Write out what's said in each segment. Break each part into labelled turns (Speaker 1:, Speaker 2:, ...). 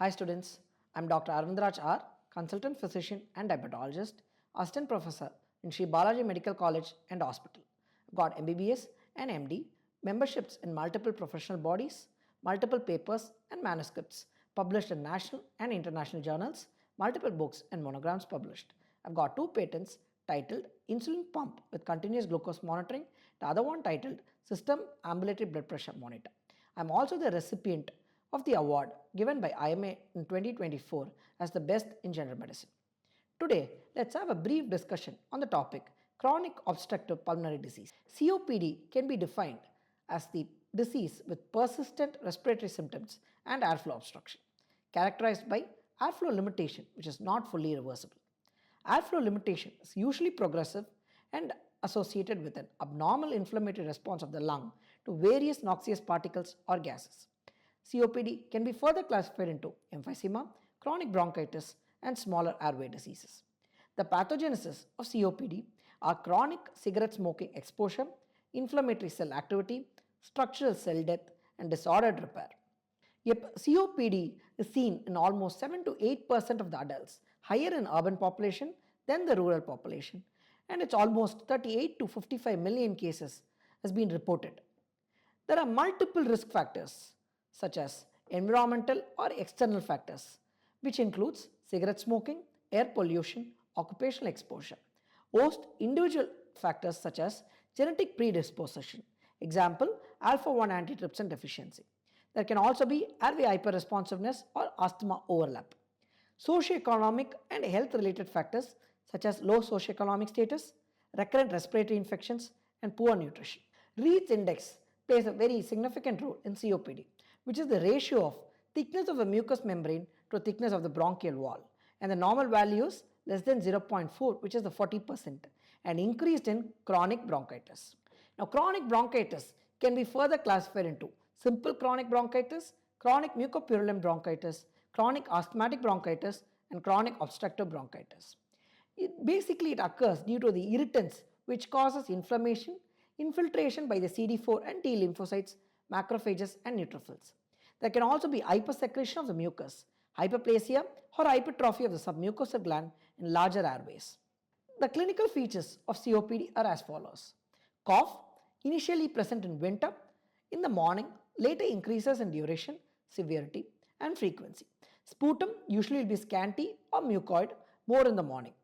Speaker 1: Hi students, I am Dr. Arvindraj R, Consultant Physician and Diabetologist, Assistant Professor in Sree Balaji Medical College and Hospital. I've got MBBS and MD, memberships in multiple professional bodies, multiple papers and manuscripts published in national and international journals, multiple books and monograms published. I've got 2 patents titled Insulin Pump with Continuous Glucose Monitoring, the other one titled System Ambulatory Blood Pressure Monitor. I'm also the recipient of the award given by IMA in 2024 as the best in general medicine. Today, let's have a brief discussion on the topic Chronic Obstructive Pulmonary Disease. COPD can be defined as the disease with persistent respiratory symptoms and airflow obstruction, characterized by airflow limitation which is not fully reversible. Airflow limitation is usually progressive and associated with an abnormal inflammatory response of the lung to various noxious particles or gases. COPD can be further classified into emphysema, chronic bronchitis, and smaller airway diseases. The pathogenesis of COPD are chronic cigarette smoking exposure, inflammatory cell activity, structural cell death, and disordered repair. Yep, COPD is seen in almost 7 to 8% of the adults, higher in urban population than the rural population, and it's almost 38 to 55 million cases has been reported. There are multiple risk factors such as environmental or external factors, which includes cigarette smoking, air pollution, occupational exposure. Host individual factors such as genetic predisposition, example alpha-1 antitrypsin deficiency. There can also be airway hyperresponsiveness or asthma overlap. Socioeconomic and health-related factors such as low socioeconomic status, recurrent respiratory infections, and poor nutrition. Reed's index plays a very significant role in COPD, which is the ratio of thickness of the mucous membrane to thickness of the bronchial wall, and the normal value is less than 0.4, which is the 40%, and increased in chronic bronchitis. Now, chronic bronchitis can be further classified into simple chronic bronchitis, chronic mucopurulent bronchitis, chronic asthmatic bronchitis, and chronic obstructive bronchitis. Basically, it occurs due to the irritants which causes inflammation, infiltration by the CD4 and T lymphocytes, macrophages, and neutrophils. There can also be hypersecretion of the mucus, hyperplasia, or hypertrophy of the submucosal gland in larger airways. The clinical features of COPD are as follows. Cough, initially present in winter, in the morning, later increases in duration, severity, and frequency. Sputum usually will be scanty or mucoid, more in the morning.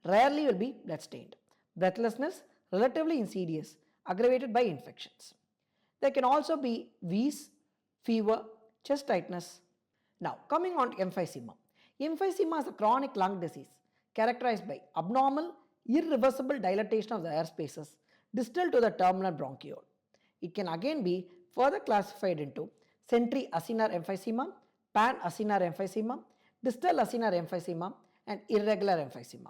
Speaker 1: Rarely will be blood-stained. Breathlessness, relatively insidious, aggravated by infections. There can also be wheeze, fever, chest tightness. Now, coming on to emphysema. Emphysema is a chronic lung disease characterized by abnormal, irreversible dilatation of the air spaces distal to the terminal bronchiole. It can again be further classified into centri-acinar emphysema, pan-acinar emphysema, distal acinar emphysema, and irregular emphysema.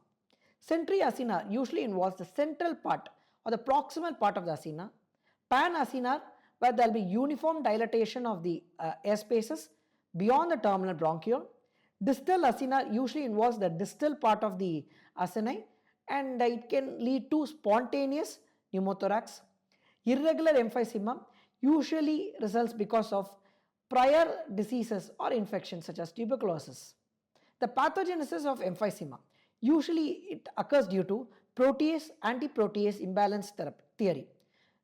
Speaker 1: Centri-acinar usually involves the central part or the proximal part of the acina. Pan-acinar, where there will be uniform dilatation of the air spaces beyond the terminal bronchiole. Distal acinar usually involves the distal part of the acini, and it can lead to spontaneous pneumothorax. Irregular emphysema usually results because of prior diseases or infections such as tuberculosis. The pathogenesis of emphysema usually it occurs due to protease-antiprotease imbalance theory.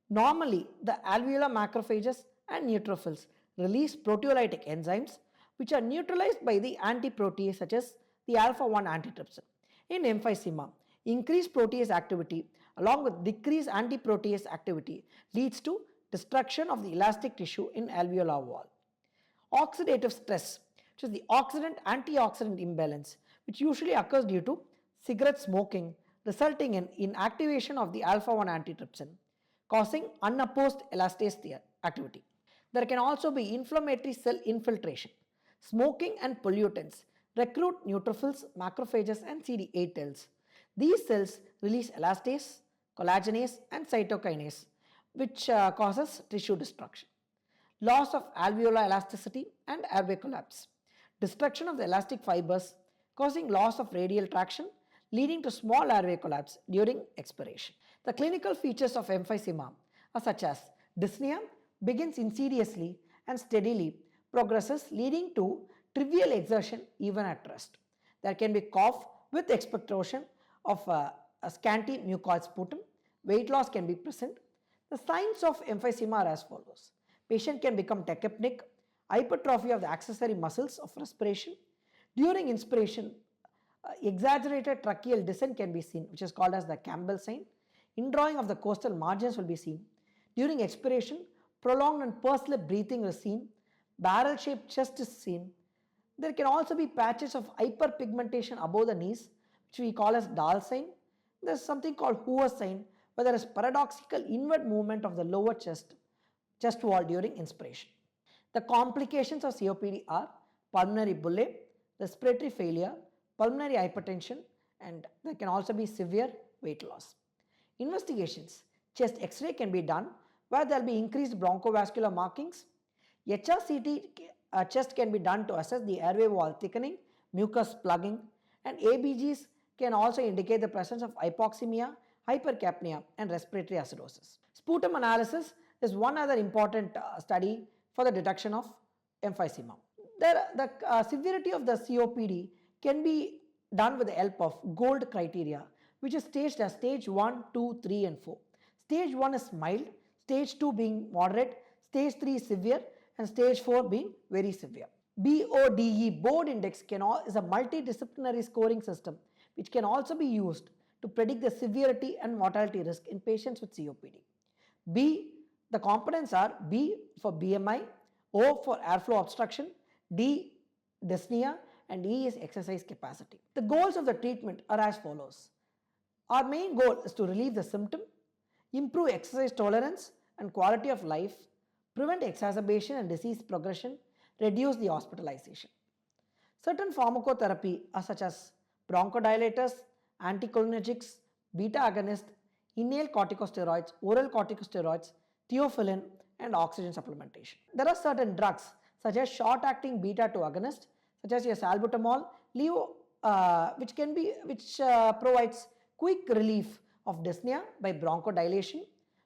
Speaker 1: Normally, the alveolar macrophages and neutrophils release proteolytic enzymes which are neutralized by the antiprotease such as the alpha-1 antitrypsin. In emphysema, increased protease activity along with decreased antiprotease activity leads to destruction of the elastic tissue in alveolar wall. Oxidative stress, which is the oxidant-antioxidant imbalance, which usually occurs due to cigarette smoking, resulting in inactivation of the alpha-1 antitrypsin, causing unopposed elastase activity. There can also be inflammatory cell infiltration. Smoking and pollutants recruit neutrophils, macrophages, and CD8 cells. These cells release elastase, collagenase, and cytokinase, which causes tissue destruction. Loss of alveolar elasticity and airway collapse. Destruction of the elastic fibers causing loss of radial traction, leading to small airway collapse during expiration. The clinical features of emphysema are such as dyspnea begins insidiously and steadily progresses, leading to trivial exertion even at rest. There can be cough with expectoration of a scanty mucoid sputum. Weight loss can be present. The signs of emphysema are as follows. Patient can become tachypneic, hypertrophy of the accessory muscles of respiration. During inspiration, exaggerated tracheal descent can be seen, which is called as the Campbell sign. Indrawing of the coastal margins will be seen. During expiration, prolonged and pursed lip breathing is seen. Barrel-shaped chest is seen. There can also be patches of hyperpigmentation above the knees, which we call as Dahl sign. There is something called Hoover sign, where there is paradoxical inward movement of the lower chest wall during inspiration. The complications of COPD are pulmonary bullae, respiratory failure, pulmonary hypertension, and there can also be severe weight loss. Investigations. Chest X-ray can be done where there will be increased bronchovascular markings. HRCT chest can be done to assess the airway wall thickening, mucus plugging, and ABGs can also indicate the presence of hypoxemia, hypercapnia, and respiratory acidosis. Sputum analysis is one other important study for the detection of emphysema. The severity of the COPD can be done with the help of GOLD criteria, which is staged as stage 1, 2, 3 and 4. Stage 1 is mild, stage 2 being moderate, stage 3 is severe, and stage 4 being very severe. BODE, Board Index, is a multidisciplinary scoring system which can also be used to predict the severity and mortality risk in patients with COPD. B, the components are B for BMI, O for airflow obstruction, D dyspnea, and E is exercise capacity. The goals of the treatment are as follows. Our main goal is to relieve the symptom, improve exercise tolerance and quality of life, prevent exacerbation and disease progression, reduce the hospitalization. Certain pharmacotherapy are such as bronchodilators, anticholinergics, beta agonists, inhaled corticosteroids, oral corticosteroids, theophylline, and oxygen supplementation. There are certain drugs such as short-acting beta-2 agonists, such as your salbutamol, which provides quick relief of dyspnea by bronchodilation.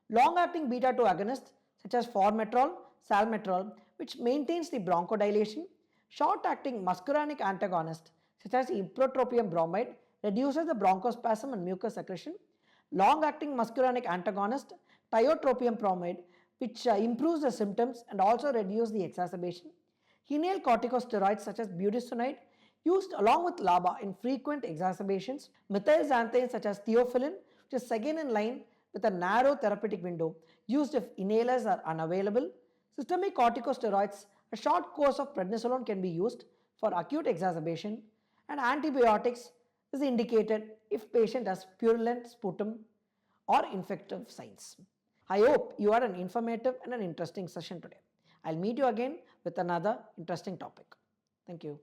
Speaker 1: Long-acting beta-2 agonists such as formoterol, salmeterol, which maintains the bronchodilation. Short-acting muscarinic antagonist such as ipratropium bromide reduces the bronchospasm and mucus secretion. Long-acting muscarinic antagonist tiotropium bromide, which improves the symptoms and also reduces the exacerbation. Inhaled corticosteroids such as budesonide used along with LABA in frequent exacerbations. Methylxanthine such as theophylline, which is second in line with a narrow therapeutic window, used if inhalers are unavailable. Systemic corticosteroids, a short course of prednisolone can be used for acute exacerbation, and antibiotics is indicated if patient has purulent sputum or infective signs. I hope you had an informative and an interesting session today. I'll meet you again with another interesting topic. Thank you.